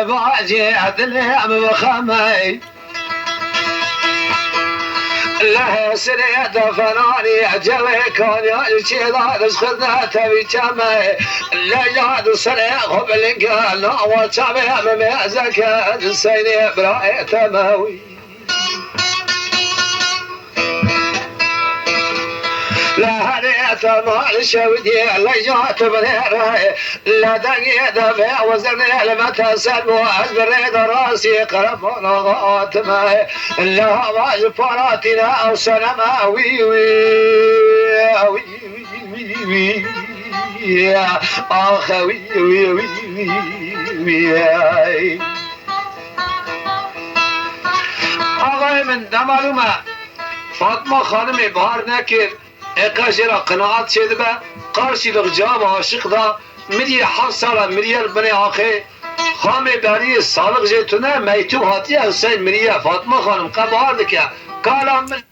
باجي عدلهم بخمي له سريد فناني جوي كان يجي دارس خدنا تبي جمي لا ياد سريع قبل قال وتبي ممزك السيني براي تموي لا هريت مال شودي لا جات بنيري لا دقيت بيع وزني لمتى سلموا أزبريد راسي قرب ونغات ماي لا واجب فراتنا أو سلمة وي وي وي وي وي يا أخي وي وي وي وي آقای من دمالومه فاطمه خانم بار نکر اقاشرا قناعت شده به قارشیلق جواب عاشق دا مری 7 ساله مریل بنی آخه خامه بری سالق جیتونه میتو هاتی حسین مریه فاطمه خانم قبار دکه کالا من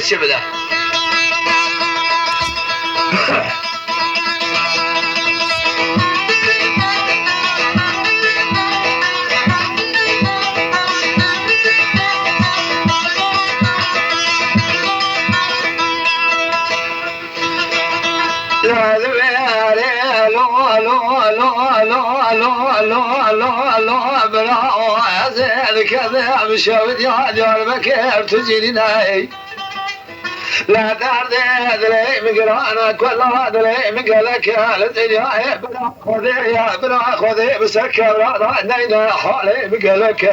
چه بده كذا مشاود يا جار بكير تجيني لا درد هذلي مقرانا كل هذلي مقلك الدنيا بلا خذي يا بلا خذي بسكر نينا حالي مقلك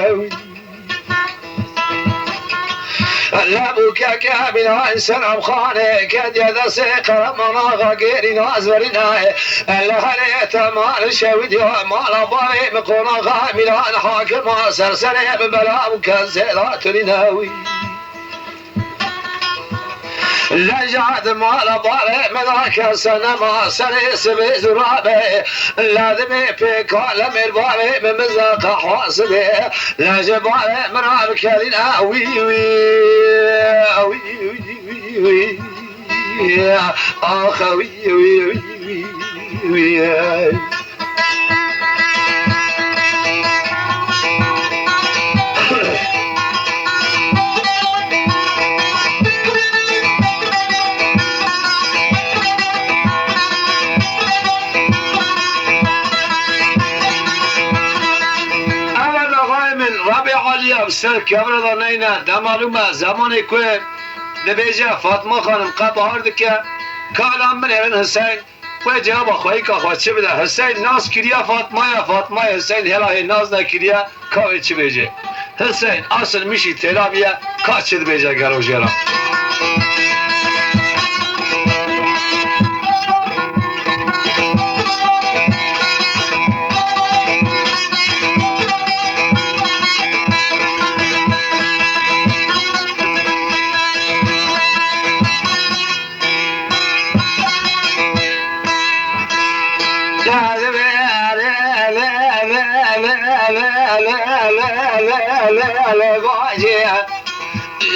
لا بوكا كابنا انسان خانه كاد يدا سيقر مناغا غير نازورنا لا هليت مال شودي مال باري مقونا غاملا حاكم سرسري ببلا وكزيرات لناوي لا جاد مال باري مذاك سنة ما سري سبي زرابي لا ذبي في كالم الباري بمزاق حواسبي لا جباري مرابك لنا وي وي وي وي وي يا أخوي وي وي وي سر کبر دانینا دمالوما زمانی که دبیجه فاطمه خانم قبار دکه کالام من هرن حسین و جواب خواهی که خواه چه بده حسین ناز کریا فاطمه حسین هلای ناز نکریا که چه بیجه حسین اصل میشی تلابیه که چه بیجه گرو جرا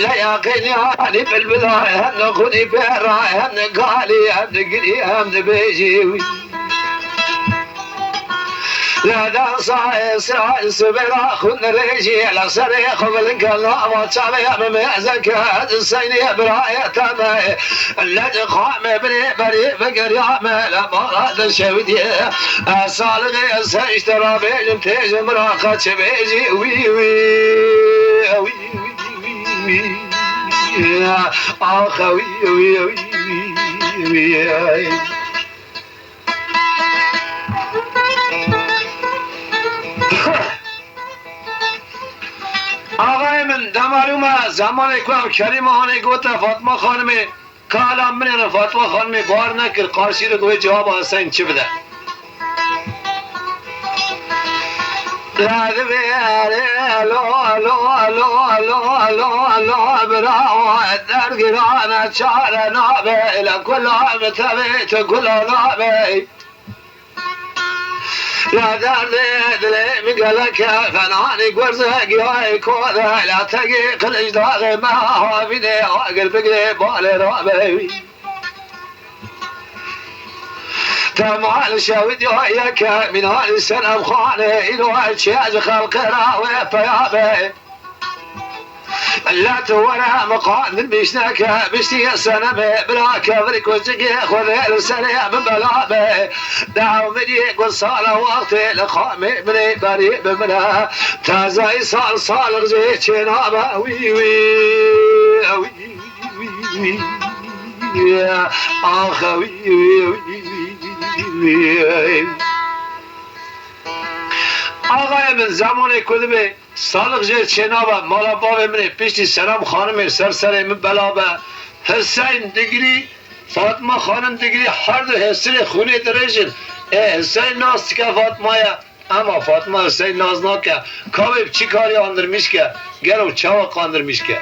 لا يقيني هاني بالبداية هن خذي براي هن قالي هن قلي هن بيجي لا دا صاي سراي سبرا خن ريجي لا سري خبل كلا ما تابع ممزك السيني براي تماي لا قام بري بقري لا ما هذا شودي صالح سيشترى بين تيج مراقه بيجي وي وي وي وي يا أخوي وي وي وي آقای من دمالومه زمانی که کریم هانه گوته فاطمه خانمه کالام من فاطمه خانمه بار نکر قارشی رو گوه جواب حسین چه بده لا ذبيري لو لو لو لو لو لو براو الدرقرانة شعر نابي لكل عام تبيت كل نابي لا دردي دلي مقلك فناني قرزق ياي كوذا لا تقيق الإجداغ ما هو بني وقل بقلي بالي رابي تمال شودي وياك من هالي سنة بخانه إلو هالشياج خلق راوي فيابي لا تورا مقام بيشناك بيشتي سنة بلا كبرك وجقي خذ سنة من بلابي دعو مني قل صالة وقتي لخامي مني بريء بمنا تازاي صال غزيت شنابا وي وي وي وي يا أخوي آقای من زمان کدومه سالق جه چنابه مالا بابه منه پیشتی سلام خانم سر من بلابه حسین دگری فاطمه خانم دگری هر دو حسین خونه درجن حسین ناز که فاطمه یا اما فاطمه حسین ناز ناکه کابه چی کاری اندرمیش که گرو چاوا قاندرمیش که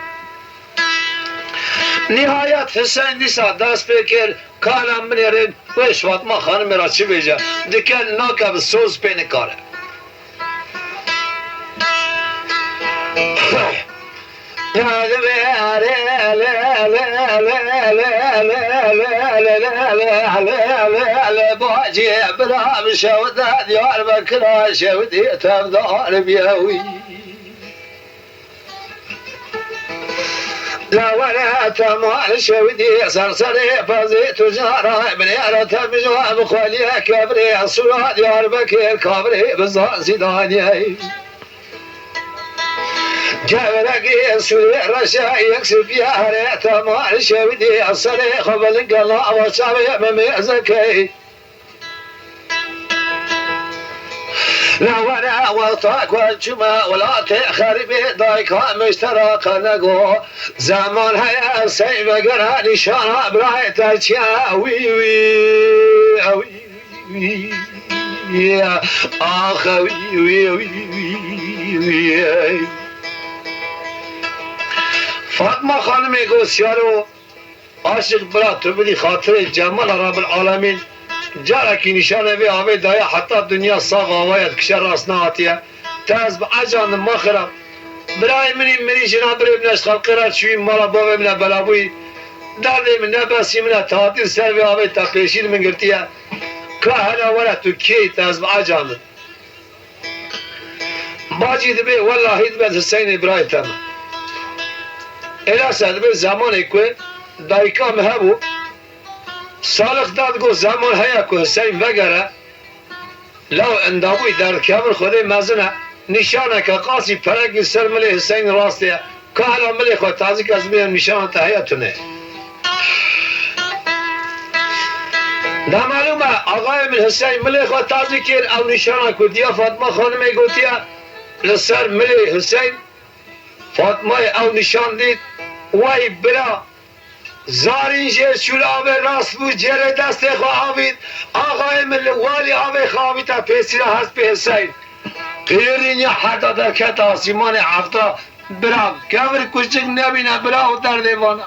نهایت حسین دیسا دست بکر کالم منیرین وش فاطمه خانم را چی بیجا دکن ناکه به سوز پینه کاره باجي برام شودة ديار بكرة شودي تبدار بيوي لا ولا تمال شودي صرصري فزي تجارة بنيرة تمجوا بخولي كبري الصلاة ديار بكير كبري بزان زيداني جابرقي سوري رشا يكسب يا ريت ما شودي الصريخ بالقلا وشابي مميزكي لا ولا وطاك والجمع ولا تخربي ضايك مشترك نقو زمان هيا سيب قراني شارع برايتك يا وي وي وي يا اخوي وي وي فاطمه خانم گوسیارو عاشق برا تو بدی خاطر جمال رب العالمین جارکی نشانه بی آوه دایا حتی دنیا ساق آواید کشر راسنا آتیه تاز با اجان مخرم برای منی جنا برای منش خلقی را چوی مالا باوه منه بلابوی درده من نباسی منه تاعتین سر بی آوه تا پیشید من گرتیه که هلا ولا تو کی تاز با اجان باجی دبی والله دبی حسین ابراهیم تمام اینا ساده زمانی که دایکام هبو سالق داد گو زمان هیا که حسین وگره لو اندابوی در کامل خوده مزنه نشانه که قاسی پرگی سر ملی حسین راستیه که حالا ملی خود تازی که از میم نشانه تا هیتونه نمعلومه آقای من حسین ملی خود تازی که او نشانه که دیا فاطمه خانمه گوتیه لسر ملی حسین فاطمه او نشان دید وای برا زارین جه شول آبه راست بود جره دست خواه آبید آقای من والی آبه خوابید تا پیسی را هست به حسین قیرین یا حدا در کت آسیمان هفتا برا کبر کشک نبینه برا و در دیوانه